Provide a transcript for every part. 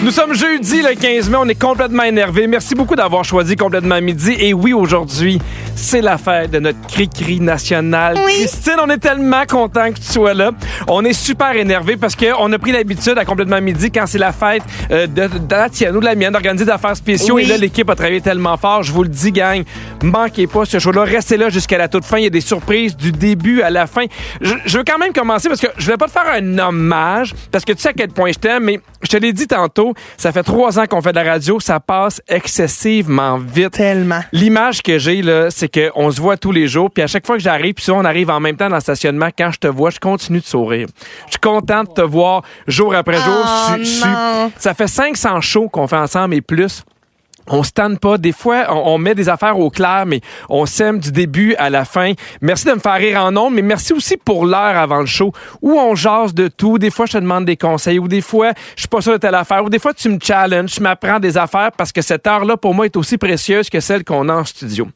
Nous sommes jeudi le 15 mai, on est complètement énervés. Merci beaucoup d'avoir choisi Complètement Midi. Et oui, aujourd'hui, c'est la fête de notre cri-cri national. Oui. Christine, on est tellement content que tu sois là. On est super énervés parce qu'on a pris l'habitude à Complètement Midi, quand c'est la fête de la tienne ou de la mienne, d'organiser des affaires spéciaux. Oui. Et là, l'équipe a travaillé tellement fort. Je vous le dis, gang, manquez pas ce show-là. Restez là jusqu'à la toute fin. Il y a des surprises du début à la fin. Je veux quand même commencer parce que je vais pas te faire un hommage parce que tu sais à quel point je t'aime, mais je te l'ai dit tantôt, ça fait 3 ans qu'on fait de la radio, ça passe excessivement vite. Tellement. L'image que j'ai, là, c'est qu'on se voit tous les jours, puis à chaque fois que j'arrive, puis souvent on arrive en même temps dans le stationnement, quand je te vois, je continue de sourire. Je suis content de te voir jour après jour. Ça fait 500 shows qu'on fait ensemble et plus. On se tanne pas. Des fois, on met des affaires au clair, mais on s'aime du début à la fin. Merci de me faire rire en ondes, mais merci aussi pour l'heure avant le show, où on jase de tout. Des fois, je te demande des conseils, ou des fois, je suis pas sûr de telle affaire, ou des fois, tu me challenges, tu m'apprends des affaires, parce que cette heure-là, pour moi, est aussi précieuse que celle qu'on a en studio.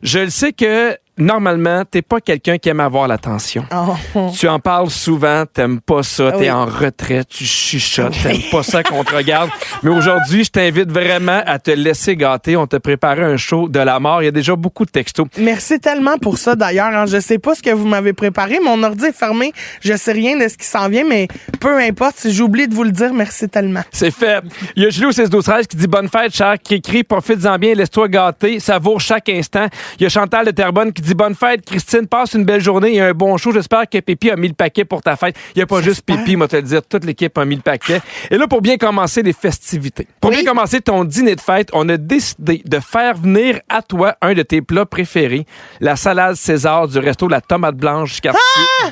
Je le sais que normalement, t'es pas quelqu'un qui aime avoir l'attention. Oh. Tu en parles souvent, t'aimes pas ça, t'es en retraite, tu chuchotes, t'aimes pas ça qu'on te regarde. Mais aujourd'hui, je t'invite vraiment à te laisser gâter. On t'a préparé un show de la mort. Il y a déjà beaucoup de textos. Merci tellement pour ça, d'ailleurs. Hein. Je sais pas ce que vous m'avez préparé. Mon ordi est fermé. Je sais rien de ce qui s'en vient, mais peu importe. Si j'oublie de vous le dire, merci tellement. C'est fait. Il y a Julie au 16-12-13 qui dit « Bonne fête, cher Cricri. Profites-en bien, laisse-toi gâter. Savoure chaque instant. » Il y a Chantal de Terrebonne qui dit « Bonne fête, Christine. Passe une belle journée et un bon show. J'espère que Pépi a mis le paquet pour ta fête. » Il n'y a pas juste Pépi, moi te le dire. Toute l'équipe a mis le paquet. Et là, pour bien commencer les festivités, pour bien commencer ton dîner de fête, on a décidé de faire venir à toi un de tes plats préférés, la salade César du resto La Tomate Blanche du quartier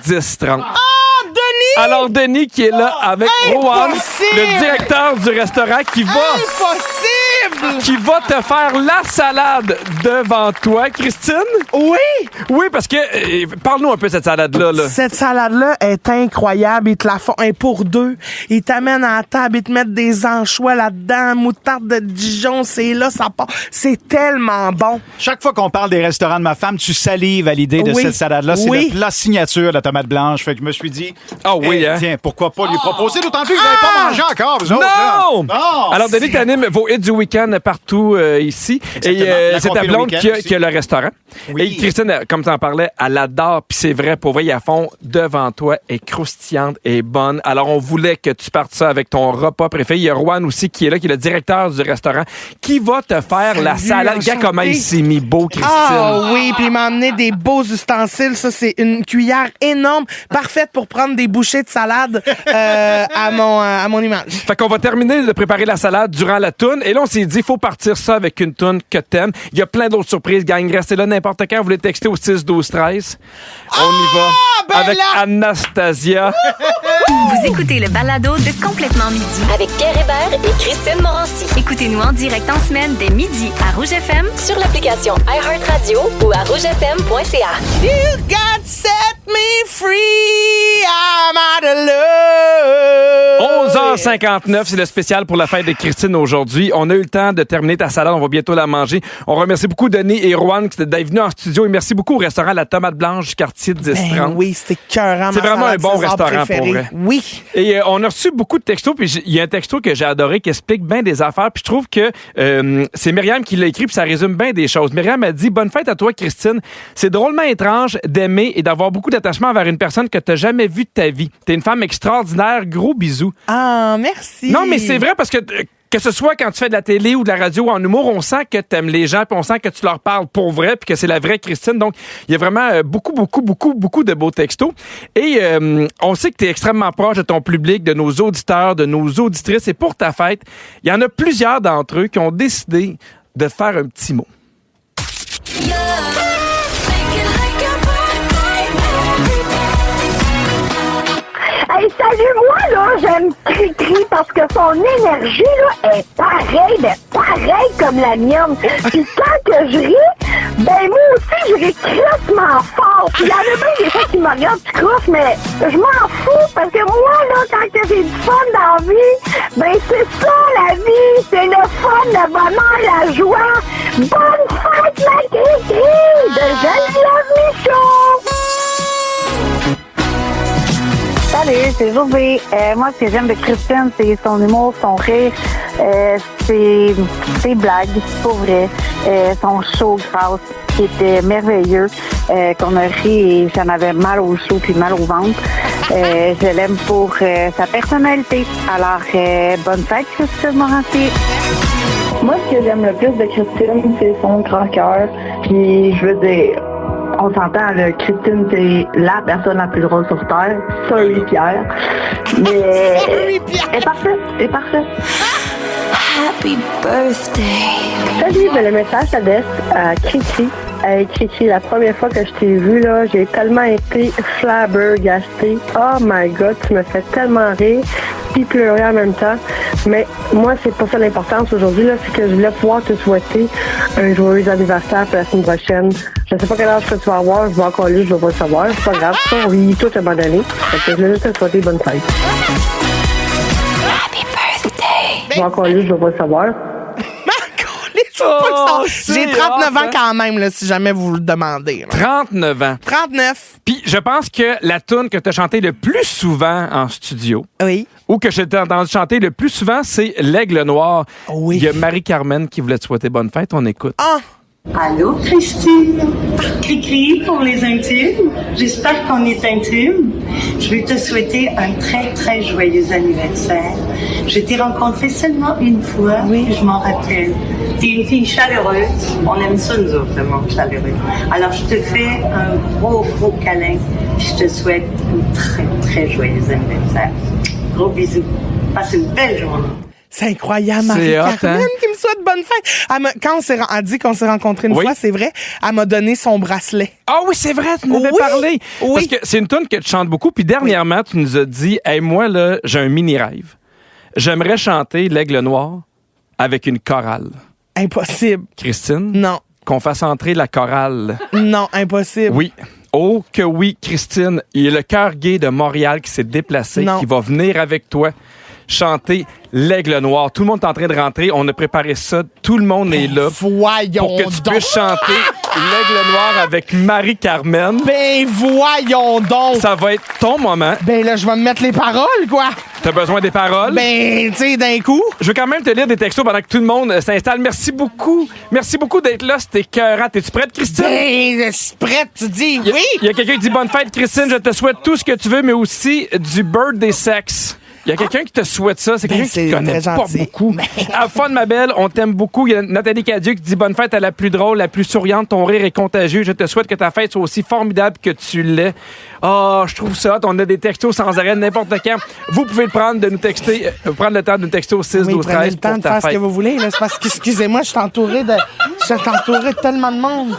10-30. Denis! Alors, Denis qui est là avec Rowan, le directeur du restaurant qui va te faire la salade devant toi. Christine? Oui! Oui, parce que... parle-nous un peu de cette salade-là. Là. Cette salade-là est incroyable. Ils te la font pour 2. Ils t'amènent à la table, ils te mettent des anchois là-dedans, moutarde de Dijon, c'est là, ça part. C'est tellement bon. Chaque fois qu'on parle des restaurants de ma femme, tu salives à l'idée de cette salade-là. C'est le plat signature, la tomate blanche. Fait que je me suis dit... tiens, pourquoi pas lui proposer, d'autant plus que vous n'avez pas mangé encore, vous autres. Non! Alors, Denis, t'animes vos hits du week-end partout ici. Exactement. Et c'est ta blonde qui a le restaurant. Oui. Et Christine, comme tu en parlais, elle adore, puis c'est vrai, pour vrai, à fond, devant toi, est croustillante et bonne. Alors, on voulait que tu partes ça avec ton repas préféré. Il y a Rowan aussi qui est là, qui est le directeur du restaurant, qui va te faire la salade. Regarde comment il s'est mis beau, Christine. Ah oui, puis il m'a amené des beaux ustensiles. Ça, c'est une cuillère énorme, parfaite pour prendre des bouchées de salade à mon image. Fait qu'on va terminer de préparer la salade durant la toune. Et là, on s'est dit, il faut partir ça avec une toune que t'aimes. Il y a plein d'autres surprises, gang. Restez là n'importe quand. Vous voulez texter au 6-12-13. On y va avec Anastasia. Vous écoutez le balado de Complètement Midi avec Pierre Hébert et Christine Morancy. Écoutez-nous en direct en semaine dès midi à Rouge FM, sur l'application iHeartRadio ou à rougefm.ca. You got set me free, I'm out of love. 11h59, c'est le spécial pour la fête de Christine aujourd'hui. On a eu le temps de terminer ta salade, on va bientôt la manger. On remercie beaucoup Denis et Rowan d'être venus en studio et merci beaucoup au restaurant La Tomate Blanche du quartier 10-30. Oui, c'était écœurant. C'est vraiment un bon restaurant pour vrai. Oui. Et on a reçu beaucoup de textos, puis il y a un texto que j'ai adoré qui explique bien des affaires, puis je trouve que c'est Myriam qui l'a écrit, puis ça résume bien des choses. Myriam a dit « Bonne fête à toi, Christine. C'est drôlement étrange d'aimer et d'avoir beaucoup d'attachement envers une personne que t'as jamais vue de ta vie. T'es une femme extraordinaire. Gros bisous. » Ah, merci. Non, mais c'est vrai parce que ce soit quand tu fais de la télé ou de la radio en humour, on sent que t'aimes les gens, puis on sent que tu leur parles pour vrai, puis que c'est la vraie Christine. Donc, il y a vraiment beaucoup de beaux textos. Et on sait que t'es extrêmement proche de ton public, de nos auditeurs, de nos auditrices. Et pour ta fête, il y en a plusieurs d'entre eux qui ont décidé de faire un petit mot. Hey, salut, moi, là, j'aime Cricri parce que son énergie, là, est pareille comme la mienne. Puis quand que je ris, ben, moi aussi, je ris crissement fort. Puis il y en a même des fois qui me regardent, tu crousses, mais je m'en fous parce que moi, là, quand que j'ai du fun dans la vie, ben, c'est ça, la vie. C'est le fun, le bonheur, la joie. Bonne fête, ma Cricri de Geneviève Michaud! Salut, c'est Joubé. Moi, ce que j'aime de Christine, c'est son humour, son rire, C'est blagues, pour vrai. Son show grâce qui était merveilleux, qu'on a ri et j'en avais mal au chaud puis mal au ventre. Je l'aime pour sa personnalité. Alors, bonne fête, Christine Morancy. Moi, ce que j'aime le plus de Christine, c'est son grand cœur. Puis, je veux dire, on s'entend, là, Christine, c'est la personne la plus drôle sur Terre. Sorry, Pierre. Mais... Sorry, Pierre. Elle est parfaite. Elle est parfaite. Happy birthday. Salut, le message s'adresse à Cricri. Cricri, la première fois que je t'ai vu, là, j'ai tellement été flabbergastée. Oh my God, tu me fais tellement rire puis pleurer en même temps. Mais moi, c'est pas ça l'importance aujourd'hui, là, c'est que je voulais pouvoir te souhaiter un joyeux anniversaire pour la semaine prochaine. Je sais pas quel âge que tu vas avoir, je vais encore lui, je vais pas le savoir. C'est pas grave, ça, on vit tout à un moment donné. Fait que je voulais juste te souhaiter bonne fête. Happy birthday. Je vais encore lui, je vais pas le savoir. J'ai 39 ans quand même, là, si jamais vous le demandez. Là. 39 ans. 39. Puis je pense que la toune que tu as chantée le plus souvent en studio, Oui. ou que je t'ai entendu chanter le plus souvent, c'est L'Aigle Noir. Oui. Il y a Marie-Carmen qui voulait te souhaiter bonne fête. On écoute. Ah! Allô, Christine? Cri-cri pour les intimes. J'espère qu'on est intimes. Je vais te souhaiter un très, très joyeux anniversaire. Je t'ai rencontré seulement une fois, Oui. je m'en rappelle. T'es une fille chaleureuse. On aime ça, nous autres, le monde chaleureux. Alors, je te fais un gros, gros câlin. Puis je te souhaite un très, très joyeux anniversaire. Gros bisous. Passe une belle journée. C'est incroyable, C'est Marie-Carmen hot, hein? qui me souhaite bonne fête. Quand elle a dit qu'on s'est rencontrés une Oui. fois, c'est vrai, elle m'a donné son bracelet. Ah oui, c'est vrai, tu nous avais Oui. parlé. Oui. Parce que c'est une toune que tu chantes beaucoup. Puis dernièrement, tu nous as dit, hey, moi, là, j'ai un mini-rêve. J'aimerais chanter L'Aigle Noir avec une chorale. Impossible. Christine? Non. Qu'on fasse entrer la chorale. Non, impossible. Oui. Oh que oui, Christine. Il y a le Chœur gay de Montréal qui s'est déplacé, Non. qui va venir avec toi chanter L'Aigle Noir. Tout le monde est en train de rentrer. On a préparé ça. Tout le monde est là Voyons pour que tu donc. puisses chanter L'Aigle Noir avec Marie-Carmen. Ben voyons donc. Ça va être ton moment. Ben là, je vais me mettre les paroles, quoi. T'as besoin des paroles? Ben, tu sais, d'un coup. Je veux quand même te lire des textos pendant que tout le monde s'installe. Merci beaucoup. Merci beaucoup d'être là. C'était écœurant. T'es-tu prête, Christine? Ben, je suis prête, tu dis Il y a- oui. Il y a quelqu'un qui dit bonne fête, Christine. Je te souhaite tout ce que tu veux, mais aussi du birthday sex. Il y a quelqu'un qui te souhaite ça. C'est Ben, quelqu'un qui c'est te connaît très pas gentil. beaucoup. À fun, ma belle, on t'aime beaucoup. Il y a Nathalie Cadieux qui dit bonne fête à la plus drôle, la plus souriante. Ton rire est contagieux. Je te souhaite que ta fête soit aussi formidable que tu l'es. Ah, je trouve ça hot. On a des textos sans arrêt, n'importe quand. Vous pouvez le prendre de nous texter, prendre le temps de nous texter au 6 Oui, 12 prenez 13 le temps pour de ta faire ce que fête. vous voulez. Là. C'est parce que, excusez-moi, je suis entourée de tellement de monde.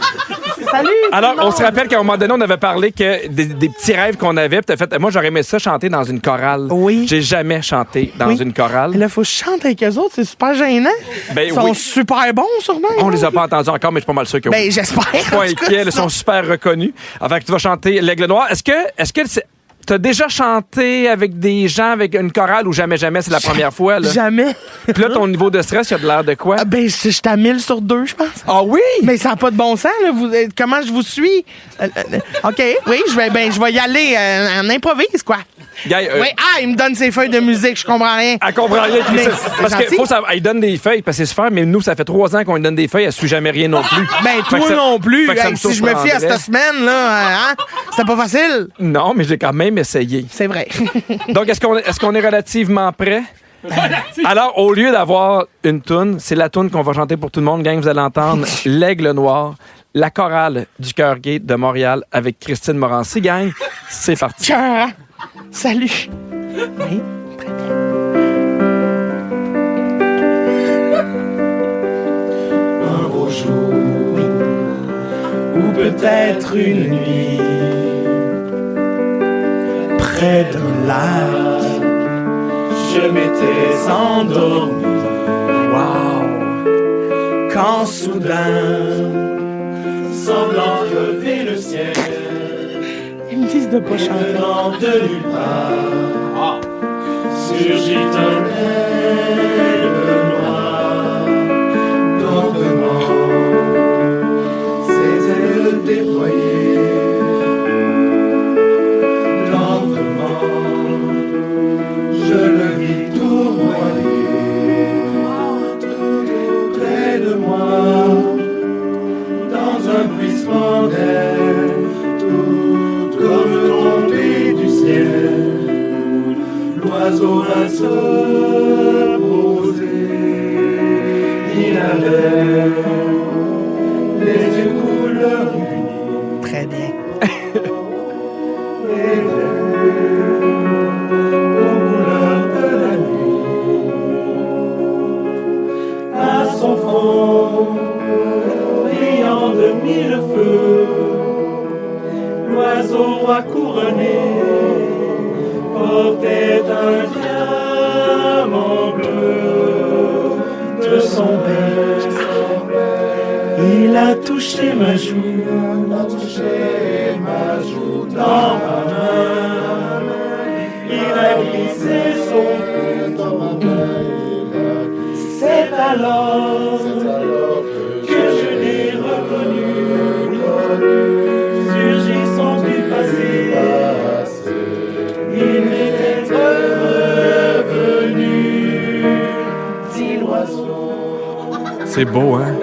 Salut! Alors, tout le on monde. se rappelle qu'à un moment donné, on avait parlé que des petits rêves qu'on avait. Puis t'as fait, moi, j'aurais aimé ça chanter dans une chorale. Oui. J'ai jamais chanté dans Oui. une chorale. Là, faut que je chante avec eux autres. C'est super gênant. Ben Ils sont oui. super bons, sûrement. On les a pas entendus encore, mais je suis pas mal sûr que Ben, oui. j'espère. Pas en tout cas, inquiets, ils sinon- sont super reconnus. Enfin, tu vas chanter L'Aigle Noir. Est-ce que t'as déjà chanté avec des gens, avec une chorale ou jamais, c'est la première fois, là? Jamais. Puis là, ton niveau de stress, il y a de l'air de quoi? Ah, ben, je suis à 1000 sur 2, je pense. Ah oui? Mais ça n'a pas de bon sens, là. Comment je vous suis? OK, oui, je vais y aller en improvise, quoi. Gars, Oui, il me donne ses feuilles de musique, je comprends rien. Elle comprend rien. Mais Parce c'est que gentil. faut savoir, elle donne des feuilles, parce que c'est super, mais nous, ça fait 3 ans qu'on lui donne des feuilles, elle suit jamais rien non plus. Ben, Fait toi que ça- non plus. fait que ça Hey, me si je me fie à surprendrait. cette semaine, là, c'était pas facile. Non, mais j'ai quand même essayé. C'est vrai. Donc, est-ce qu'on est relativement prêt? Alors, au lieu d'avoir une toune, c'est la toune qu'on va chanter pour tout le monde. Gang, vous allez entendre L'Aigle Noir, la chorale du Chœur gay de Montréal avec Christine Morancy. Gang, c'est parti. Cœur. Salut. Oui, très bien. Un beau jour, ou peut-être une nuit, près d'un lac, je m'étais endormi. Wow! Quand soudain, semblant crever le ciel, Ils me disent de pas chanter. venant de nulle part, surgit un aigle noir, lentement, ses ailes déployées, lentement, je le vis tournoyer, l'oiseau va se poser. Il avait les yeux couleur nuit. Très bien. Les yeux aux couleurs de la nuit. À son front, brillant de mille feux, l'oiseau roi couronné portait un diamant bleu de son bec. Il a touché ma joue, dans ma main. Il a glissé son cou. C'est alors que je l'ai reconnu, surgissant du passé. Il m'était revenu, dit l'oiseau. C'est beau, hein?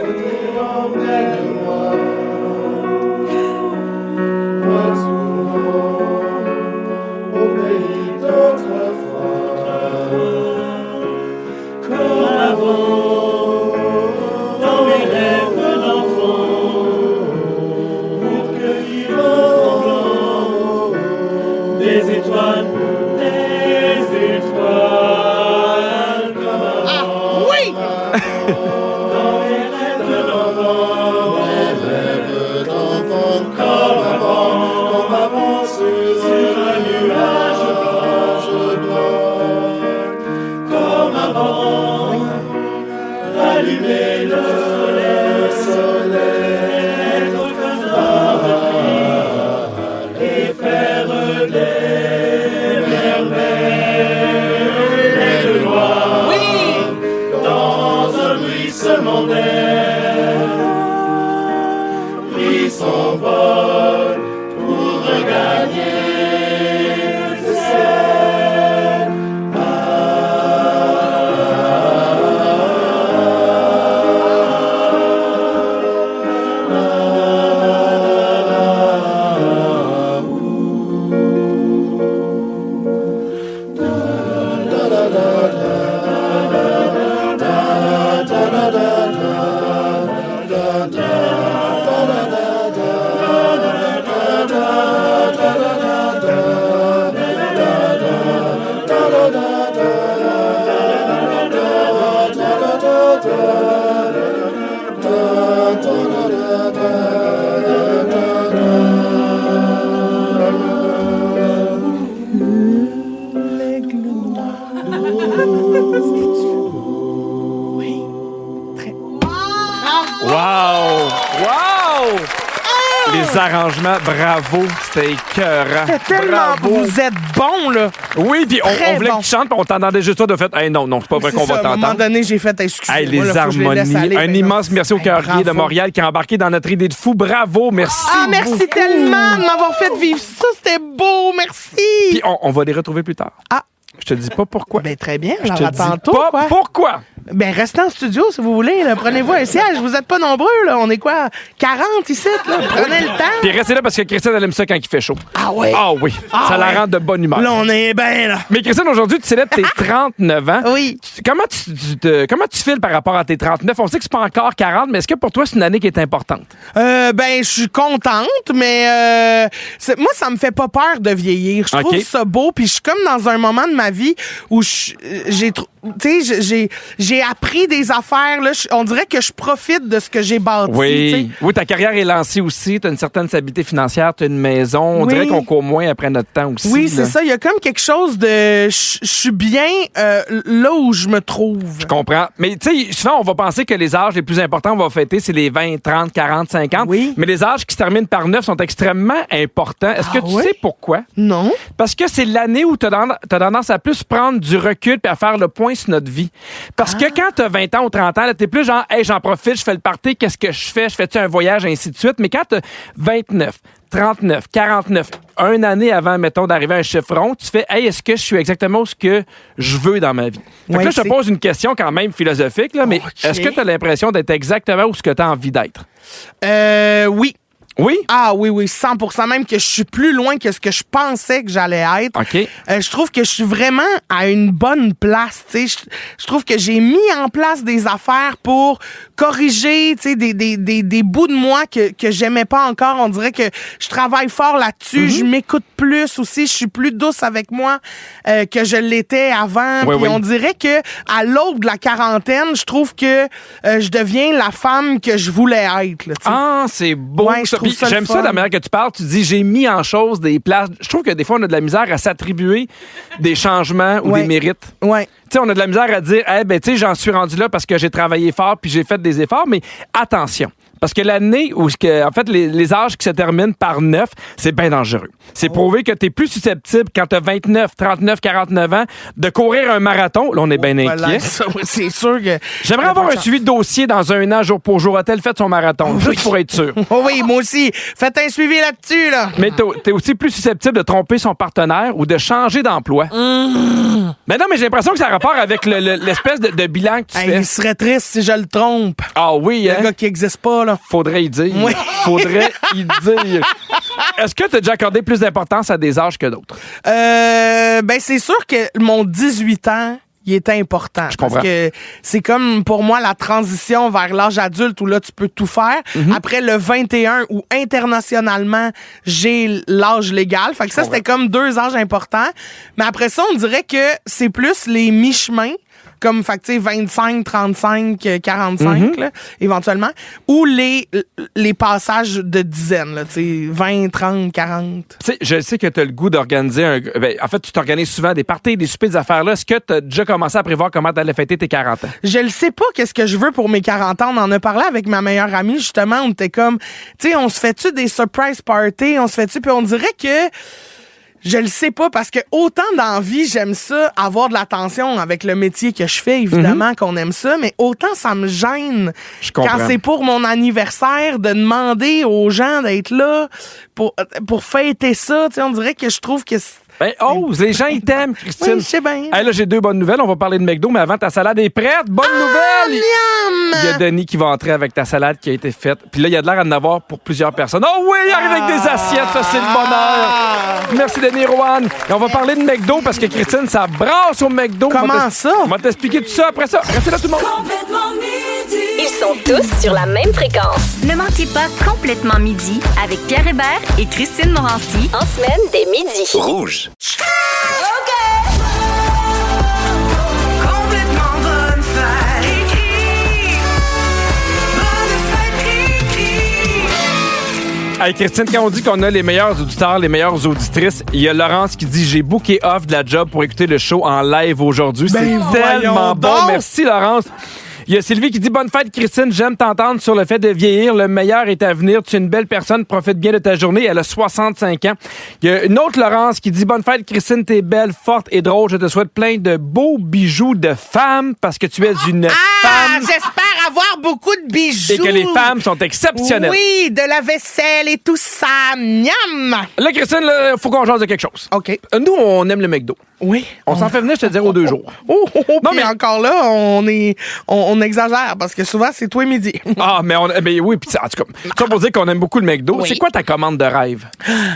Pris son vol pour regagner le ciel. Les arrangements, bravo, c'était écœurant. C'était tellement bravo. Vous êtes bon, là. Oui, puis on voulait bon. que tu chantes, puis on t'entendait juste toi de fait. Hey, non, c'est pas vrai qu'on va t'entendre. À un moment donné, j'ai fait excusez-moi. Hey, les là, harmonies. Un immense merci au Cœurier de Montréal qui a embarqué dans notre idée de fou. Bravo, merci. Ah, merci beaucoup. tellement de m'avoir fait vivre ça. C'était beau, merci. Puis on va les retrouver plus tard. Ah. Je te dis pas pourquoi. Ben très bien. Je Alors, te à dis tantôt, pas quoi. pourquoi. Ben restez en studio si vous voulez. Là. Prenez-vous un siège. Vous êtes pas nombreux. Là. On est quoi? 40 ici. Là. Prenez le temps. Puis restez là parce que Christine, elle aime ça quand il fait chaud. Ah oui? Ah oui. Ça la rend de bonne humeur. Là, on est bien, là. Mais Christine, aujourd'hui, tu célèbres tes 39 ans. Oui. Comment tu files par rapport à tes 39? On sait que c'est pas encore 40, mais est-ce que pour toi, c'est une année qui est importante? Ben, je suis contente, mais moi, ça me fait pas peur de vieillir. Je trouve ça beau, puis je suis comme dans un moment de ma vie où j'ai appris des affaires. Là, on dirait que je profite de ce que j'ai bâti. Oui. Oui, ta carrière est lancée aussi. Tu as une certaine stabilité financière, tu as une maison. On dirait qu'on court moins après notre temps aussi. Oui, c'est ça. Il y a comme quelque chose de... Je suis bien là où je me trouve. Je comprends. Mais tu sais, souvent, on va penser que les âges les plus importants qu'on va fêter, c'est les 20, 30, 40, 50. Oui. Mais les âges qui se terminent par 9 sont extrêmement importants. Est-ce que tu sais pourquoi? Non. Parce que c'est l'année où tu as tendance à plus prendre du recul puis à faire le point sur notre vie. Parce que quand tu as 20 ans ou 30 ans, t'es plus genre, hey, j'en profite, je fais le party, qu'est-ce que je fais? Je fais-tu un voyage, ainsi de suite. Mais quand tu as 29, 39, 49, une année avant, mettons, d'arriver à un chiffron, tu fais, hey, est-ce que je suis exactement ce que je veux dans ma vie? Fait que là, je te pose une question quand même philosophique, là, mais est-ce que tu as l'impression d'être exactement où ce que tu as envie d'être? Oui. Oui? Ah oui, 100%. Même que je suis plus loin que ce que je pensais que j'allais être. OK. Je trouve que je suis vraiment à une bonne place. Je trouve que j'ai mis en place des affaires pour corriger des bouts de moi que j'aimais pas encore. On dirait que je travaille fort là-dessus. Je m'écoute plus aussi. Je suis plus douce avec moi que je l'étais avant. Puis on dirait que à l'aube de la quarantaine, je trouve que je deviens la femme que je voulais être. Là, c'est beau. Ouais, ça. Puis j'aime ça de la manière que tu parles. Tu dis, j'ai mis en chose des places. Je trouve que des fois, on a de la misère à s'attribuer des changements ou des mérites. Ouais. Tu sais, on a de la misère à dire, tu sais, j'en suis rendu là parce que j'ai travaillé fort puis j'ai fait des efforts. Mais attention. Parce que l'année où, en fait, les âges qui se terminent par 9, c'est bien dangereux. C'est prouvé que tu es plus susceptible quand tu as 29, 39, 49 ans de courir un marathon. Là, on est bien inquiet. C'est sûr que... J'aimerais avoir un suivi de dossier dans un an, jour pour jour. A-t-elle fait son marathon? Juste pour être sûr. Oui, moi aussi. Faites un suivi là-dessus, là. Mais t'es aussi plus susceptible de tromper son partenaire ou de changer d'emploi. Mais non, mais j'ai l'impression que ça a rapport avec l'espèce de bilan que tu fais. Il serait triste si je le trompe. Ah oui, hein? Le gars qui n'existe pas, là. Faudrait y dire. Oui. Faudrait y dire. Est-ce que tu as déjà accordé plus d'importance à des âges que d'autres? C'est sûr que mon 18 ans, il est important. Je comprends. Parce que c'est comme, pour moi, la transition vers l'âge adulte où là, tu peux tout faire. Après le 21, où internationalement, j'ai l'âge légal. Fait que ça, c'était comme 2 âges importants. Mais après ça, on dirait que c'est plus les mi-chemins. Comme, fait que, tu sais, 25, 35, 45, là, éventuellement. Ou les passages de dizaines, là, tu sais, 20, 30, 40. Tu sais, je sais que tu as le goût d'organiser en fait, tu t'organises souvent des parties, des soupers, des affaires-là. Est-ce que tu as déjà commencé à prévoir comment tu allais fêter tes 40 ans? Je le sais pas qu'est-ce que je veux pour mes 40 ans. On en a parlé avec ma meilleure amie, justement. On était comme, tu sais, on se fait-tu des surprise parties? On se fait-tu? Puis on dirait que... Je le sais pas, parce que autant dans la vie, j'aime ça, avoir de l'attention avec le métier que je fais, évidemment qu'on aime ça, mais autant ça me gêne quand c'est pour mon anniversaire de demander aux gens d'être là pour fêter ça. Tu sais, on dirait que je trouve que... les gens, ils t'aiment, Christine. Oui, je sais bien. Hey, là, j'ai 2 bonnes nouvelles. On va parler de McDo, mais avant, ta salade est prête. Bonne nouvelle! Miam! Il y a Denis qui va entrer avec ta salade qui a été faite. Puis là, il y a de l'air à en avoir pour plusieurs personnes. Oh oui, il arrive avec des assiettes. Ça, c'est le bonheur. Merci, Denis Rowan. Et on va parler de McDo parce que Christine, ça brasse au McDo. Comment ça? On va t'expliquer tout ça après ça. Restez là, tout le monde. Ils sont tous sur la même fréquence. Ne manquez pas Complètement Midi avec Pierre Hébert et Christine Morancy. En semaine, dès midi. Rouge. Hey Christine, quand on dit qu'on a les meilleurs auditeurs, les meilleures auditrices, il y a Laurence qui dit « J'ai booké off de la job pour écouter le show en live aujourd'hui. » C'est tellement bon. Merci Laurence. Il y a Sylvie qui dit « Bonne fête, Christine. J'aime t'entendre sur le fait de vieillir. Le meilleur est à venir. Tu es une belle personne. Profite bien de ta journée. » Elle a 65 ans. Il y a une autre Laurence qui dit « Bonne fête, Christine. T'es belle, forte et drôle. Je te souhaite plein de beaux bijoux de femme parce que tu es une femme. » J'espère avoir beaucoup de bijoux. Et que les femmes sont exceptionnelles. Oui, de la vaisselle et tout ça. Miam! Là, Christine, il faut qu'on jase de quelque chose. OK. Nous, on aime le McDo. Oui. On s'en fait venir, je te dirais, aux 2 jours. Non, mais encore là, on exagère parce que souvent, c'est toi midi. Mais oui, puis en tout cas, ça pour dire qu'on aime beaucoup le McDo. Oui. C'est quoi ta commande de rêve?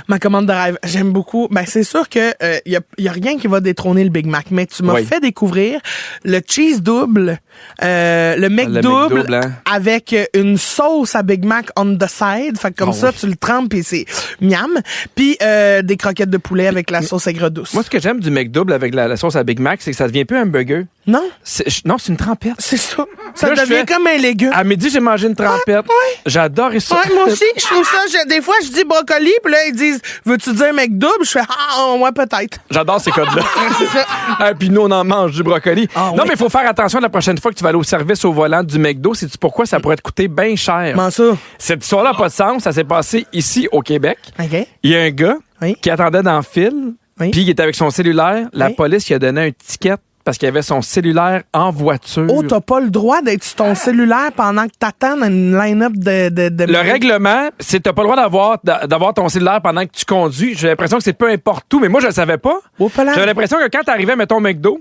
Ma commande de rêve, j'aime beaucoup. C'est sûr que y a rien qui va détrôner le Big Mac, mais tu m'as fait découvrir le cheese double, le McDouble hein? avec une sauce à Big Mac on the side. Fait que comme ça, tu le trempes et c'est miam. Puis des croquettes de poulet avec la sauce aigre douce. Moi, ce que j'aime du McDouble avec la sauce à Big Mac, c'est que ça devient plus un burger. Non. C'est une trempette. C'est ça. Ça devient comme un légume. À midi, j'ai mangé une trempette. Ouais. J'adore ça. Ouais, moi aussi, je trouve ça. Des fois, je dis brocoli, puis là, ils disent veux-tu dire McDouble? Je fais ouais, peut-être. J'adore ces codes-là. Puis nous, on en mange du brocoli. Non, mais il faut faire attention la prochaine fois que tu vas aller au service au volant du McDo. Sais-tu pourquoi ça pourrait te coûter bien cher? Comment ça? Cette histoire-là n'a pas de sens. Ça s'est passé ici, au Québec. OK. Il y a un gars qui attendait dans le fil, puis il était avec son cellulaire. La police lui a donné un ticket parce qu'il avait son cellulaire en voiture. Oh, t'as pas le droit d'être sur ton cellulaire pendant que t'attends une line-up de... Le règlement, c'est que t'as pas le droit d'avoir ton cellulaire pendant que tu conduis. J'ai l'impression que c'est peu importe où, mais moi, je le savais pas. J'avais l'impression que quand t'arrivais, mettons, McDo,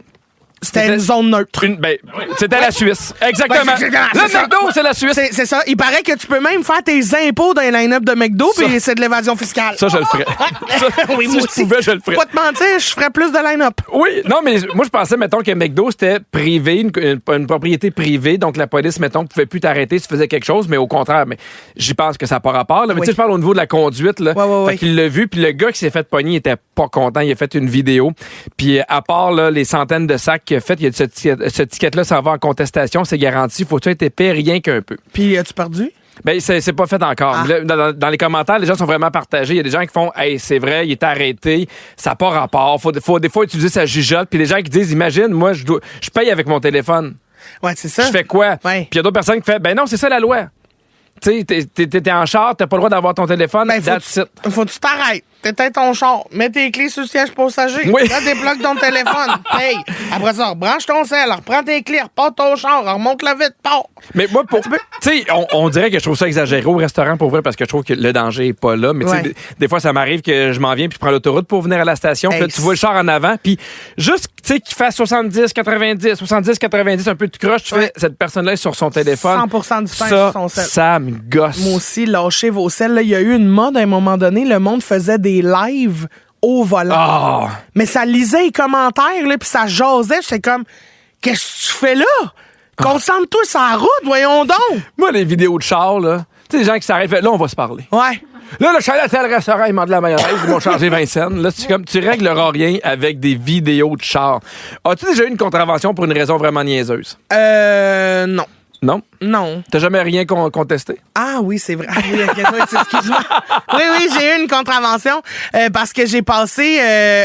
C'était une zone neutre. C'était la Suisse. Exactement. Le McDo, c'est la Suisse. C'est ça. Il paraît que tu peux même faire tes impôts dans les line-up de McDo, puis c'est de l'évasion fiscale. Ça, je le ferais. Oui, si moi je pouvais, je le ferais. Pas te mentir, je ferais plus de line-up. Oui, non, mais moi, je pensais, mettons, que McDo, c'était privé, une propriété privée, donc la police, mettons, ne pouvait plus t'arrêter si tu faisais quelque chose, mais au contraire, mais j'y pense que ça n'a pas rapport. Là. Mais tu sais, je parle au niveau de la conduite. Là. Fait qu'il l'a vu, puis le gars qui s'est fait pogner, il était pas content, il a fait une vidéo. Puis à part là, les centaines de sacs qu'il a fait, il a dit, ce ticket-là, ça va en contestation, c'est garanti, faut-tu être épais rien qu'un peu. Puis as-tu perdu? Ben, c'est pas fait encore. Là, dans les commentaires, les gens sont vraiment partagés. Il y a des gens qui font, hey, c'est vrai, il est arrêté, ça n'a pas rapport. Faut des fois utiliser sa jugeote. Puis des gens qui disent, imagine, moi, je paye avec mon téléphone. Ouais, c'est ça. Je fais quoi? Ouais. Puis il y a d'autres personnes qui font, ben non, c'est ça la loi. Tu sais, t'es en char, t'as pas le droit d'avoir ton téléphone. Ben, faut que tu t'arrêtes. T'éteins ton char. Mets tes clés sur le siège passager. Oui. Là, débloque ton téléphone. Paye. Après ça, rebranche ton sel. Reprends tes clés. Repars ton char. Remonte la vitre. Pars. Mais moi, tu sais, on dirait que je trouve ça exagéré au restaurant pour vrai parce que je trouve que le danger est pas là. Mais tu sais, des fois, ça m'arrive que je m'en viens puis je prends l'autoroute pour venir à la station. Puis là, tu vois le char en avant. Puis juste, tu sais, qu'il fasse 70, 90, un peu de croche, tu fais, cette personne-là est sur son téléphone. 100% du temps sur son sel. Ça me gosse. Moi aussi, lâchez vos selles. Là, il y a eu une mode à un moment donné. Le monde faisait des lives au volant. Oh. Mais ça lisait les commentaires, là, puis ça jasait. J'étais comme, qu'est-ce que tu fais là? Concentre-toi sur la route, voyons donc. Moi, les vidéos de char, là, tu sais, les gens qui s'arrêtent, là, on va se parler. Ouais. Là, je suis allé à tel restaurant, ils m'ont de la mayonnaise, ils m'ont chargé 20 cents. Là, tu régleras rien avec des vidéos de char. As-tu déjà eu une contravention pour une raison vraiment niaiseuse? Non. Non? Non. T'as jamais rien contesté? Ah oui, c'est vrai. Ah, oui, excuse-moi. Oui, j'ai eu une contravention parce que j'ai passé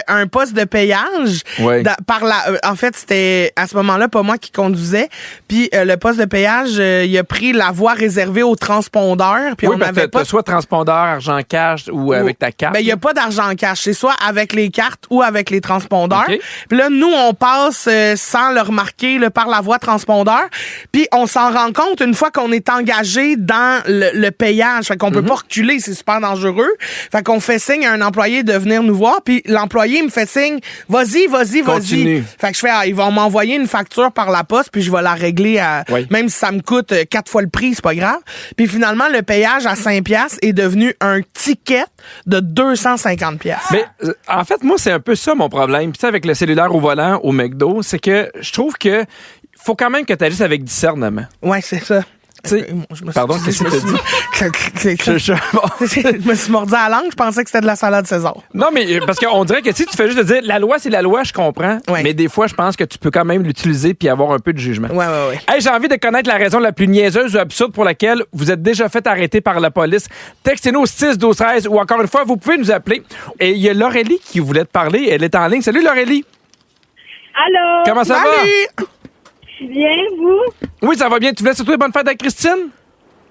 un poste de payage. Oui. En fait, c'était à ce moment-là pas moi qui conduisais. Puis le poste de payage, il a pris la voie réservée aux transpondeurs. Puis oui, on avait pas. T'as soit transpondeur, argent cash ou avec ta carte. Ben il y a pas d'argent cash. C'est soit avec les cartes ou avec les transpondeurs. Okay. Puis là, nous, on passe sans le remarquer là, par la voie transpondeur. Puis on s'en rend compte une fois qu'on est engagé dans le payage. Fait qu'on peut pas reculer, c'est super dangereux. Fait qu'on fait signe à un employé de venir nous voir, puis l'employé me fait signe, vas-y. Continue. Fait que je fais, ils vont m'envoyer une facture par la poste, puis je vais la régler même si ça me coûte 4 fois le prix, c'est pas grave. Puis finalement, le payage à 5$ est devenu un ticket de 250$. Mais en fait, moi, c'est un peu ça mon problème. Puis avec le cellulaire au volant au McDo, c'est que je trouve que faut quand même que tu agisses avec discernement. Ouais, c'est ça. Pardon, qu'est-ce que tu dis? Je me suis mordu à la langue, je pensais que c'était de la salade César. Non, mais parce qu'on dirait que si tu fais juste de dire la loi, c'est la loi, je comprends. Ouais. Mais des fois, je pense que tu peux quand même l'utiliser puis avoir un peu de jugement. Ouais. Hey, j'ai envie de connaître la raison la plus niaiseuse ou absurde pour laquelle vous êtes déjà fait arrêter par la police. Textez-nous au 6-12-13 ou encore une fois, vous pouvez nous appeler. Et il y a Laurélie qui voulait te parler. Elle est en ligne. Salut, Laurélie. Allô? Comment ça va? Bien, vous? Oui, ça va bien. Tu voulais surtout une bonne fête avec Christine?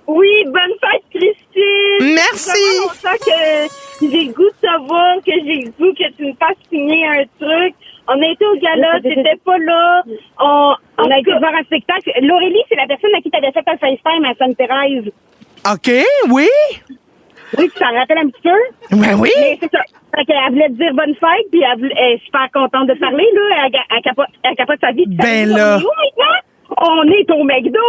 Oui, bonne fête, Christine! Merci! Ça fait longtemps que j'ai le goût de savoir, que j'ai le goût que tu me fasses signer un truc. On a été au gala, t'étais pas là. On a été voir un spectacle. Laurélie, c'est la personne à qui t'avais fait un FaceTime à Sainte-Thérèse. OK, oui. Oui, tu t'en rappelles un petit peu? Ben oui. Mais c'est ça. Fait qu'elle voulait te dire bonne fête, puis elle est super contente de parler, là. Elle capote sa vie. Ben là. On est au McDo,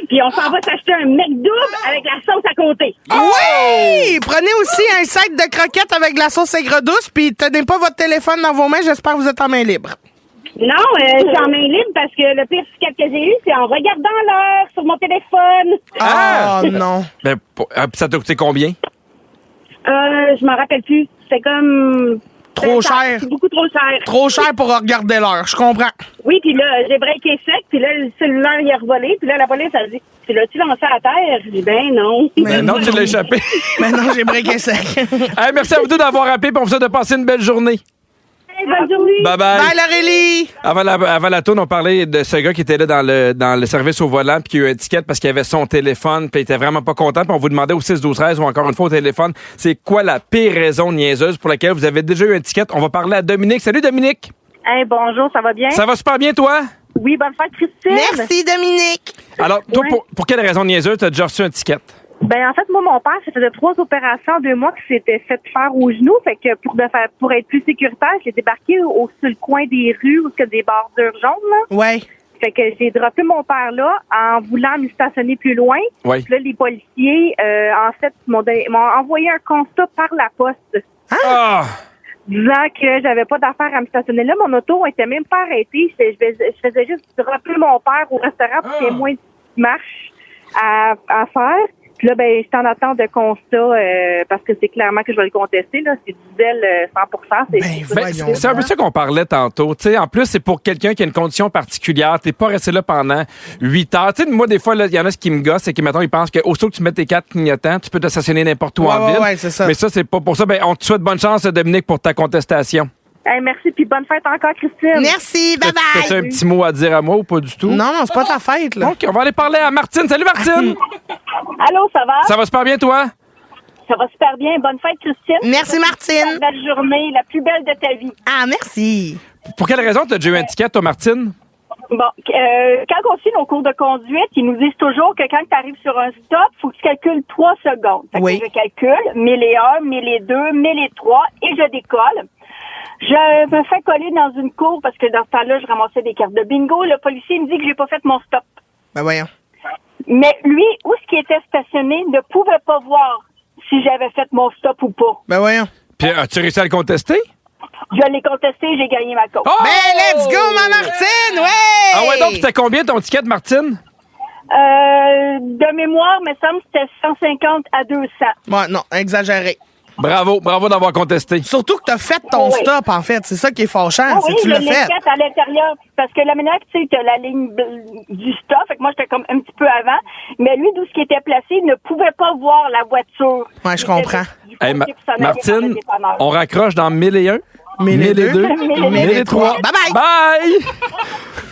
puis on s'en va s'acheter un McDouble avec la sauce à côté. Oui! Prenez aussi un sac de croquettes avec de la sauce aigre douce, puis tenez pas votre téléphone dans vos mains. J'espère que vous êtes en main libre. Non, je suis en main libre parce que le pire ticket que j'ai eu, c'est en regardant l'heure sur mon téléphone. Ah non. Ben, ça t'a coûté combien? Je m'en rappelle plus. C'est comme... Trop cher. C'est beaucoup trop cher. Trop cher pour regarder l'heure, je comprends. Oui, puis là, j'ai breaké sec, puis là, le cellulaire, il a revolé, puis là, la police, elle dit, tu l'as-tu lancé à terre? Je dis, ben non. Mais non, tu l'as échappé. Mais non, j'ai breaké sec. Hey, merci à vous deux d'avoir appelé, puis on vous souhaite de passer une belle journée. Bonne journée. Bye bye. Bye, Laurélie. Avant la tourne, on parlait de ce gars qui était là dans le service au volant puis qui a eu un ticket parce qu'il avait son téléphone puis il était vraiment pas content. Puis on vous demandait au 6-12-13 ou encore une fois au téléphone, c'est quoi la pire raison niaiseuse pour laquelle vous avez déjà eu un ticket? On va parler à Dominique. Salut Dominique. Hey, bonjour, ça va bien? Ça va super bien, toi? Oui, bonne fête, Christine. Merci, Dominique. Alors, toi, pour quelle raison niaiseuse t'as déjà reçu un ticket? Ben en fait, moi, mon père, ça faisait 3 opérations en 2 mois qui s'était fait faire au genou. Fait que pour être plus sécuritaire, j'ai débarqué sur le coin des rues où il y a des bordures jaunes, là. Ouais. Fait que j'ai droppé mon père là en voulant me stationner plus loin. Oui. Puis là, les policiers, en fait, m'ont envoyé un constat par la poste. Ah! Disant que j'avais pas d'affaire à me stationner là. Mon auto était même pas arrêtée. Je faisais juste dropper mon père au restaurant pour qu'il y ait moins de marche à faire. Puis là, ben, j'étais en attente de constat parce que c'est clairement que je vais le contester. Là. C'est du zèle 100%. C'est un peu ça qu'on parlait tantôt. T'sais, en plus, c'est pour quelqu'un qui a une condition particulière. T'es pas resté là pendant 8 heures. T'sais, moi, des fois, il y en a ce qui me gosse, c'est qu'ils ils pensent qu'aussitôt que tu mets tes 4 clignotants, tu peux te stationner n'importe où en ville. Ouais, c'est ça. Mais ça, c'est pas pour ça. Ben, on te souhaite bonne chance, Dominique, pour ta contestation. Hey, merci, puis bonne fête encore, Christine. Merci, bye-bye. T'as un petit mot à dire à moi ou pas du tout? Non, c'est pas ta fête, là. OK, on va aller parler à Martine. Salut, Martine! Allô, ça va? Ça va super bien, toi? Ça va super bien. Bonne fête, Christine. Merci, Martine. Belle journée, la plus belle de ta vie. Ah, merci. Pour quelle raison t'as déjà eu un ticket, toi, Martine? Bon, quand on suit nos cours de conduite, ils nous disent toujours que quand tu arrives sur un stop, faut que tu calcules 3 secondes. Fait que je calcule 1001, 1002, 1003 et je décolle. Je me fais coller dans une cour parce que dans ce temps-là, je ramassais des cartes de bingo. Le policier me dit que j'ai pas fait mon stop. Ben voyons. Mais lui, où ce qui était stationné, ne pouvait pas voir si j'avais fait mon stop ou pas. Ben voyons. Puis as-tu réussi à le contester? Je l'ai contesté, j'ai gagné ma cause. Oh! Ben let's go, ma Martine! Ouais! Ah ouais, donc c'était combien ton ticket, Martine? De mémoire, me semble que c'était 150 à 200. Ouais, non, exagéré. Bravo d'avoir contesté. Surtout que t'as fait ton stop, en fait. C'est ça qui est fâchant. Oui, tu l'as je l'ai fait à l'intérieur. Parce que la manière que tu sais, t'as la ligne du stop. Fait que moi, j'étais comme un petit peu avant. Mais lui, d'où ce qui était placé, il ne pouvait pas voir la voiture. Ouais, je comprends. Hey, Martine, on raccroche dans 1001. 1002, 1003. Bye-bye! Bye!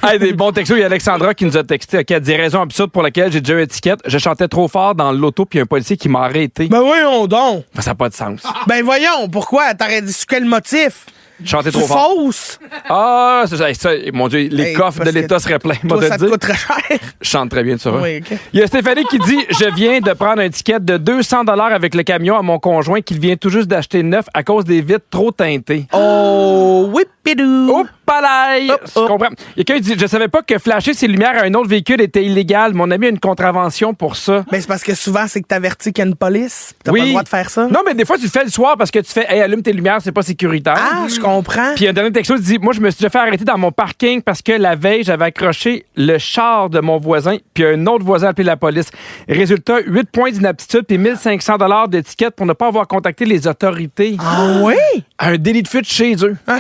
Hey, des bons textos. Il y a Alexandra qui nous a texté qui a des raisons absurdes pour lesquelles j'ai déjà eu une étiquette. Je chantais trop fort dans l'auto puis il y a un policier qui m'a arrêté. Ben voyons donc! Ça n'a pas de sens. Ben voyons, pourquoi? T'aurais dit sur quel motif? Chanter trop fort. Fausse! Ah, ça, mon Dieu, les coffres de l'État seraient pleins. Toi, ça te coûte très cher. Je chante très bien, tu vois. Oui, OK. Il y a Stéphanie qui dit « Je viens de prendre un ticket de 200 $ avec le camion à mon conjoint qu'il vient tout juste d'acheter neuf à cause des vitres trop teintées. » Oh, whippidou! Oh, palaille! Je comprends. Il y a quelqu'un qui dit « Je savais pas que flasher ses lumières à un autre véhicule était illégal. Mon ami a une contravention pour ça. » Ben, c'est parce que souvent, c'est que t'avertis qu'il y a une police. T'as pas le droit de faire ça. Non, mais des fois, tu le fais le soir parce que tu fais « Hey, allume tes lumières, c'est pas sécuritaire. » Ah, je comprends. Puis un dernier texto qui dit « Moi, je me suis déjà fait arrêter dans mon parking parce que la veille, j'avais accroché le char de mon voisin puis un autre voisin a appelé la police. Résultat, 8 points d'inaptitude puis 1500 $ d'étiquette pour ne pas avoir contacté les autorités. » Ah oui? Un délit de fuite chez eux. Ah,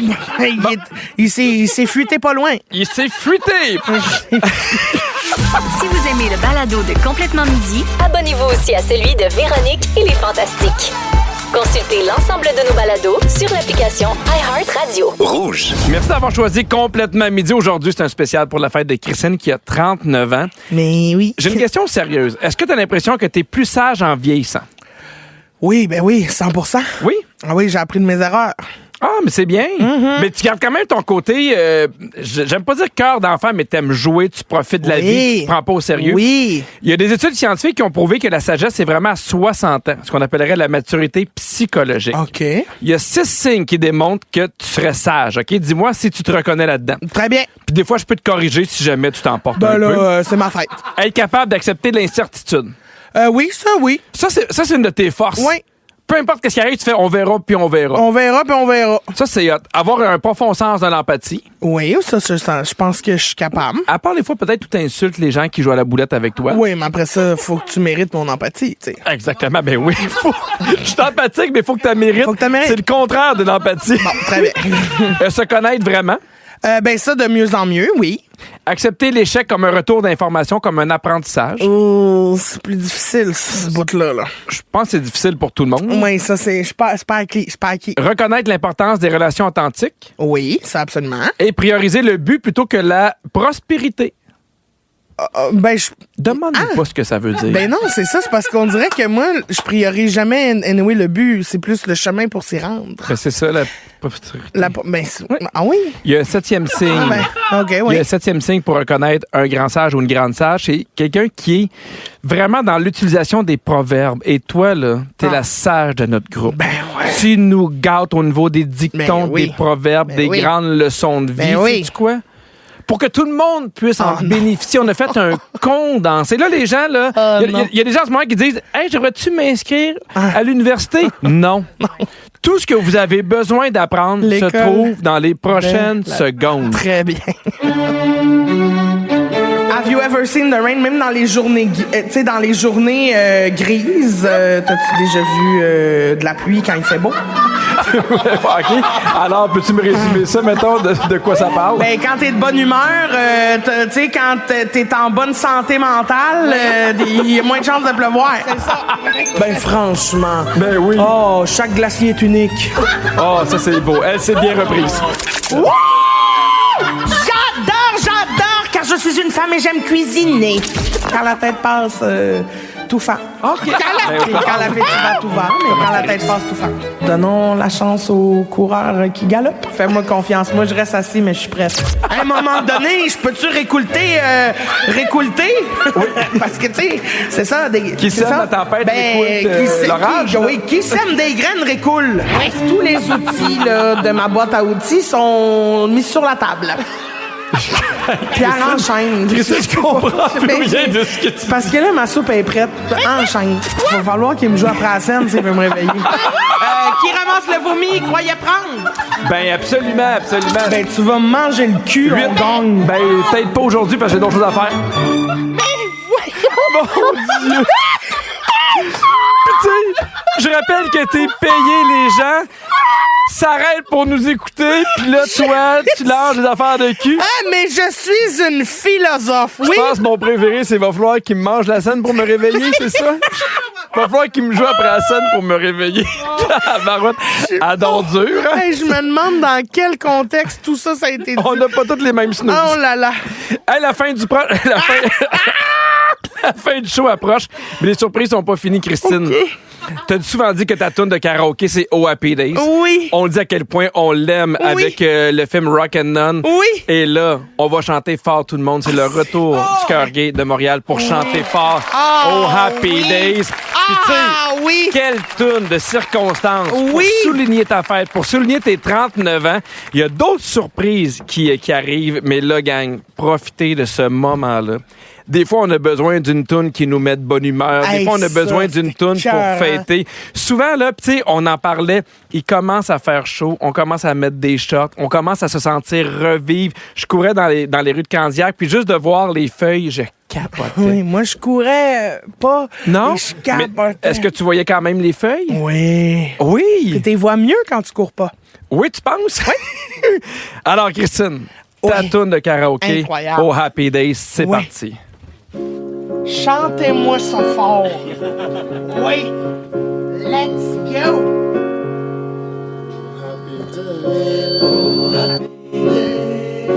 il s'est fuité pas loin. Il s'est fuité! Si vous aimez le balado de Complètement Midi, abonnez-vous aussi à celui de Véronique et les Fantastiques. Consultez l'ensemble de nos balados sur l'application iHeartRadio. Rouge. Merci d'avoir choisi Complètement Midi. Aujourd'hui, c'est un spécial pour la fête de Christine qui a 39 ans. Mais oui. J'ai une question sérieuse. Est-ce que tu as l'impression que tu es plus sage en vieillissant? Oui, ben oui, 100%. Oui? Ah oui, j'ai appris de mes erreurs. Ah, mais c'est bien. Mm-hmm. Mais tu gardes quand même ton côté, j'aime pas dire cœur d'enfant, mais t'aimes jouer, tu profites de la vie, tu te prends pas au sérieux. Oui. Il y a des études scientifiques qui ont prouvé que la sagesse, c'est vraiment à 60 ans, ce qu'on appellerait la maturité psychologique. OK. Il y a 6 signes qui démontrent que tu serais sage, OK? Dis-moi si tu te reconnais là-dedans. Très bien. Puis des fois, je peux te corriger si jamais tu t'emportes un peu. C'est ma fête. Être capable d'accepter l'incertitude. Oui, ça, oui. Ça, c'est une de tes forces. Oui. Peu importe ce qui arrive, tu fais on verra puis on verra. On verra puis on verra. Ça, c'est avoir un profond sens de l'empathie. Oui, ça, je pense que je suis capable. À part des fois, peut-être, tu insultes les gens qui jouent à la boulette avec toi. Oui, mais après ça, faut que tu mérites mon empathie, tu sais. Exactement, ben oui. Je suis empathique, mais il faut que tu la mérites. Faut que tu la mérites. C'est le contraire de l'empathie. Bon, très bien. Se connaître vraiment. Ben ça, de mieux en mieux, oui. Accepter l'échec comme un retour d'information, comme un apprentissage. Oh, c'est plus difficile, ce bout-là. Là. Je pense que c'est difficile pour tout le monde. Oui, ça, c'est pas acquis. Reconnaître l'importance des relations authentiques. Oui, ça, absolument. Et prioriser le but plutôt que la prospérité. Demande-moi pas ce que ça veut dire. Ben non, c'est ça. C'est parce qu'on dirait que moi, je priorise jamais anyway, le but. C'est plus le chemin pour s'y rendre. Ben, c'est ça, oui. Ah oui? Il y a un 7e signe. OK, oui. Il y a un 7e signe pour reconnaître un grand sage ou une grande sage. C'est quelqu'un qui est vraiment dans l'utilisation des proverbes. Et toi, là, t'es la sage de notre groupe. Ben ouais. Tu nous gâtes au niveau des dictons, des proverbes, des grandes leçons de vie. Sais-tu quoi? Pour que tout le monde puisse en bénéficier. On a fait un condensé. Là, les gens, là, il y a des gens en ce moment qui disent « Hey, j'aimerais-tu m'inscrire à l'université? » Non. Tout ce que vous avez besoin d'apprendre se trouve dans les prochaines secondes. Très bien. Have you ever seen the rain? Même dans les journées, grises, t'as-tu déjà vu de la pluie quand il fait beau? OK. Alors, peux-tu me résumer ça, mettons, de quoi ça parle? Ben, quand t'es de bonne humeur, tu sais, quand t'es en bonne santé mentale, il y a moins de chances de pleuvoir. C'est ça. Ben, franchement. Ben oui. Oh, chaque glacier est unique. Oh, ça, c'est beau. Elle s'est bien reprise. Wouh! J'adore, car je suis une femme et j'aime cuisiner. Quand la tête passe, tout fait. OK. Quand l'appétit va, tout va, mais quand la tête passe, tout fait. Donnons la chance aux coureurs qui galopent. Fais-moi confiance. Moi, je reste assis, mais je suis prête. À un moment donné, je peux-tu récolter? Oui. Parce que, tu sais, c'est ça. Qui sème la tempête récolte l'orage? Oui, qui sème des graines récoule. Bref, tous les outils là, de ma boîte à outils sont mis sur la table. Puis elle enchaîne. Je comprends plus rien de ce que tu dis. Parce que là, ma soupe est prête. Enchaîne. Il va falloir qu'il me joue après la scène s'il veut me réveiller. Qui ramasse le vomi, croyait prendre? Ben, absolument. Ben, tu vas me manger le cul, on gagne. Ben, peut-être pas aujourd'hui parce que j'ai d'autres choses à faire. Mon Dieu! Tu sais, je rappelle que t'es payé, les gens s'arrêtent pour nous écouter, puis là, toi, tu lâches des affaires de cul. Ah, mais je suis une philosophe, oui? Je pense que mon préféré, c'est va falloir qu'il me mange la scène pour me réveiller, c'est ça? Va falloir qu'il me joue après la scène pour me réveiller. Barotte, à dents dures. Hein? Hey, je me demande dans quel contexte tout ça a été dit. On n'a pas tous les mêmes snooze. Oh là là. Hey, la fin du show approche, mais les surprises sont pas finies, Christine. Okay. T'as souvent dit que ta tune de karaoké, c'est Oh Happy Days. Oui. On dit à quel point on l'aime avec le film Rock and None. Oui. Et là, on va chanter fort tout le monde. C'est le retour du Cœur Gay de Montréal pour chanter fort Oh Happy Days. Puis quelle tune de circonstance pour souligner ta fête, pour souligner tes 39 ans. Il y a d'autres surprises qui arrivent, mais là, gang, profitez de ce moment-là. Des fois, on a besoin d'une toune qui nous met de bonne humeur. Des fois, on a besoin d'une toune pour fêter. Souvent, là, tu sais, on en parlait, il commence à faire chaud, on commence à mettre des shorts, on commence à se sentir revivre. Je courais dans les rues de Candiac, puis juste de voir les feuilles, je capotais. Oui, moi, je courais pas. Non? Je capotais. Est-ce que tu voyais quand même les feuilles? Oui. Oui. Tu les vois mieux quand tu cours pas. Oui, tu penses? Oui. Alors, Christine, ta toune de karaoké, incroyable. Oh Happy Days, c'est parti. Chantez-moi ça fort. Oui. Let's go. Oh, happy day.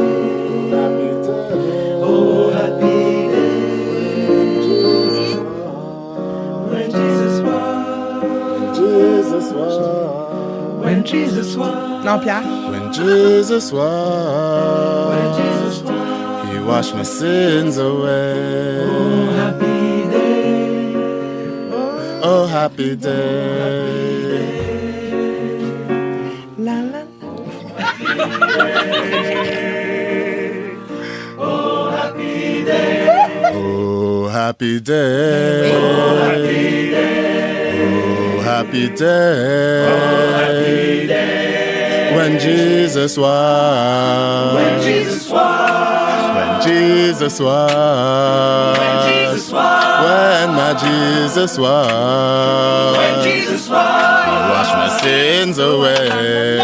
Oh, happy day. When Jesus was. Non, Pierre. When Jesus was. He washed my sins away. Oh, happy day. Oh, happy day. La la. Oh, happy day. Oh, happy day. Oh, happy day. Oh, happy day. Oh, happy day. When Jesus was. When Jesus was. When Jesus was. When Jesus was. When my Jesus was. When Jesus was. He washed my sins away.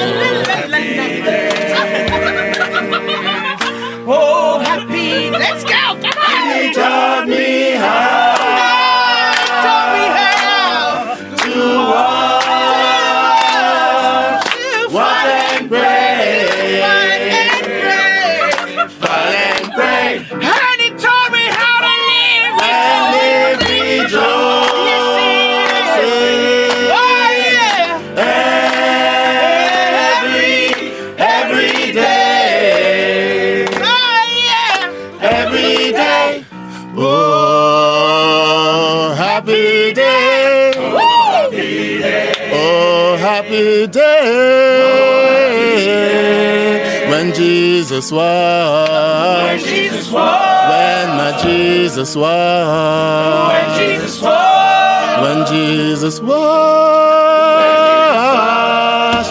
Oh, happy. Let's go. Come on. He taught me how. To walk. Fall and pray. Fall and pray. And he taught me how. happy day when Jesus washed. When Jesus washed. When my Jesus washed. When Jesus washed. When Jesus washed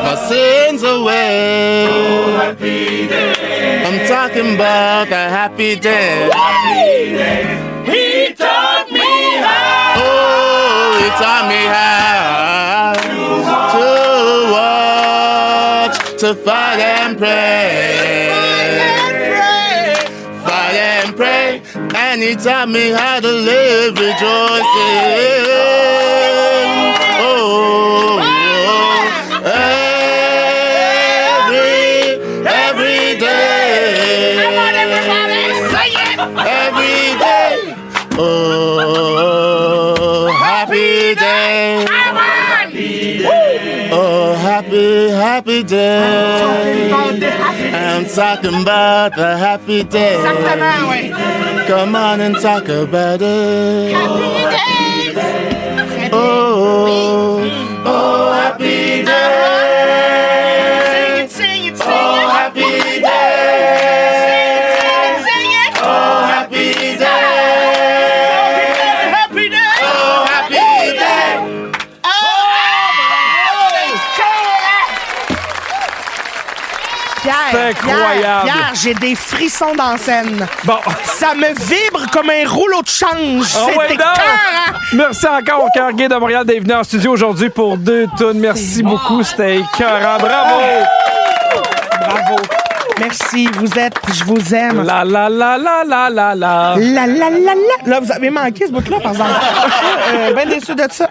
my sins away. Oh, happy day. I'm talking about a happy day. Happy day. He taught me how. Oh, he taught me how to watch, to fight and pray. Fight and pray. And he taught me how to live rejoicing. Oh, every day. Come on, everybody, sing it. Every day. Oh, happy day. Oh, happy, happy day. I'm talking about the happy day. Come on and talk about it. Happy day. Oh, oh, happy day. Sing it, sing it. Oh, happy day. Sing it. Oh, happy day. Happy day. Oh, happy day. Pierre, incroyable. Pierre, j'ai des frissons dans la scène. Bon. Ça me vibre comme un rouleau de change. Oh, C'était ouais, écœurant. Merci encore au Cœur Gay de Montréal d'être venu en studio aujourd'hui pour 2 tunes. Merci beaucoup, c'était écœurant. Bravo! Bravo. Merci, je vous aime. La la la la la la la. La la la la. Là, vous avez manqué ce bout-là, par exemple. Ben déçu de ça.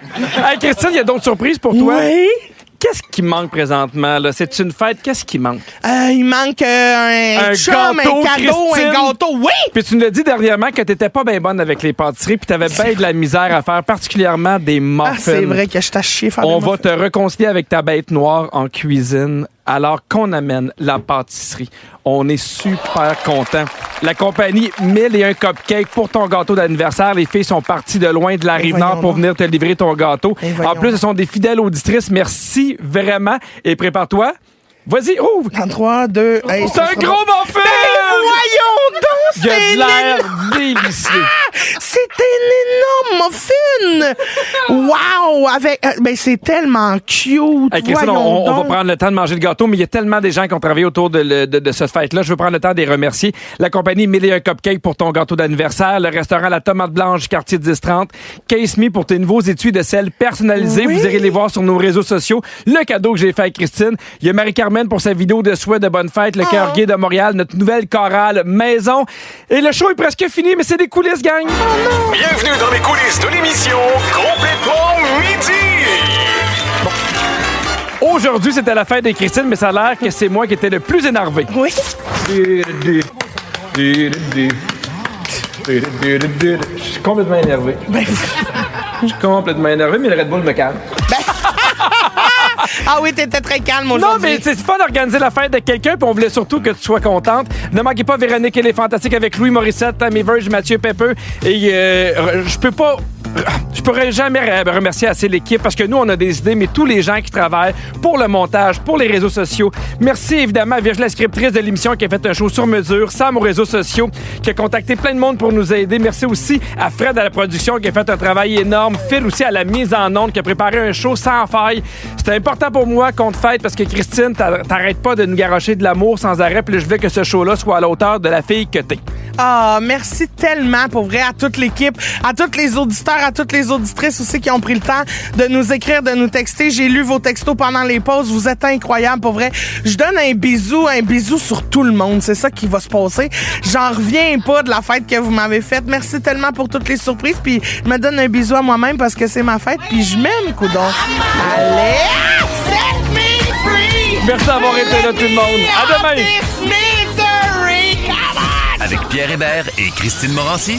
Hey, Christine, il y a d'autres surprises pour toi? Oui. Qu'est-ce qui manque présentement? Là? C'est une fête, qu'est-ce qui manque? Il manque un chum, gâteau, un cadeau, Christine. un gâteau. Oui! Puis tu nous l'as dit dernièrement que t'étais pas bien bonne avec les pâtisseries puis t'avais bien de la misère à faire, particulièrement des muffins. Ah, c'est vrai que je t'ai chié faire On des va muffins. te réconcilier avec ta bête noire en cuisine alors qu'on amène la pâtisserie. On est super contents. La compagnie 1001 Cupcakes pour ton gâteau d'anniversaire. Les filles sont parties de loin de la Rive-Nord pour venir te livrer ton gâteau. En plus, ce sont des fidèles auditrices. Merci vraiment. Et prépare-toi. Vas-y, ouvre! En 3, 2, hey, c'est un gros muffin! Voyons donc! Il y a de l'air délicieux. C'est un énorme muffin! Wow! Avec, ben c'est tellement cute! Hey, Christine, on va prendre le temps de manger le gâteau, mais il y a tellement de gens qui ont travaillé autour de cette fête-là. Je veux prendre le temps de les remercier. La compagnie 1001 Cupcakes pour ton gâteau d'anniversaire, le restaurant La Tomate Blanche, quartier 1030, Case Me pour tes nouveaux étuis de sel personnalisés. Oui. Vous irez les voir sur nos réseaux sociaux. Le cadeau que j'ai fait à Christine. Il y a Marie-Carmen pour sa vidéo de souhait de bonne fête, le Cœur Gay de Montréal, notre nouvelle chorale maison. Et le show est presque fini, mais c'est des coulisses, gang. Bienvenue dans les coulisses de l'émission Complètement Midi. Aujourd'hui, c'était la fête de Christine, mais ça a l'air que c'est moi qui étais le plus énervé. Oui. Je suis complètement énervé. Je suis complètement énervé, mais le Red Bull me calme. Ah oui, t'étais très calme aujourd'hui. Non, mais c'est fun d'organiser la fête de quelqu'un, puis on voulait surtout que tu sois contente. Ne manquez pas Véronique et les Fantastiques avec Louis Morissette, Tammy Verge, Mathieu Pepeux. Et je pourrais jamais remercier assez l'équipe parce que nous, on a des idées, mais tous les gens qui travaillent pour le montage, pour les réseaux sociaux. Merci évidemment à Virginie, la scriptrice de l'émission qui a fait un show sur mesure, Sam aux réseaux sociaux, qui a contacté plein de monde pour nous aider. Merci aussi à Fred à la production qui a fait un travail énorme. Phil aussi à la mise en onde qui a préparé un show sans faille. C'était important pour moi qu'on te fête parce que Christine, t'arrêtes pas de nous garrocher de l'amour sans arrêt. Puis je veux que ce show-là soit à la hauteur de la fille que t'es. Ah, merci tellement pour vrai à toute l'équipe, à tous les auditeurs, à toutes les auditrices aussi qui ont pris le temps de nous écrire, de nous texter. J'ai lu vos textos pendant les pauses. Vous êtes incroyables pour vrai. Je donne un bisou sur tout le monde. C'est ça qui va se passer. J'en reviens pas de la fête que vous m'avez faite. Merci tellement pour toutes les surprises. Puis je me donne un bisou à moi-même parce que c'est ma fête. Puis je m'aime, coudonc. Allez, set me free. Merci d'avoir été là, tout le monde. À demain. Avec Pierre Hébert et Christine Morancy.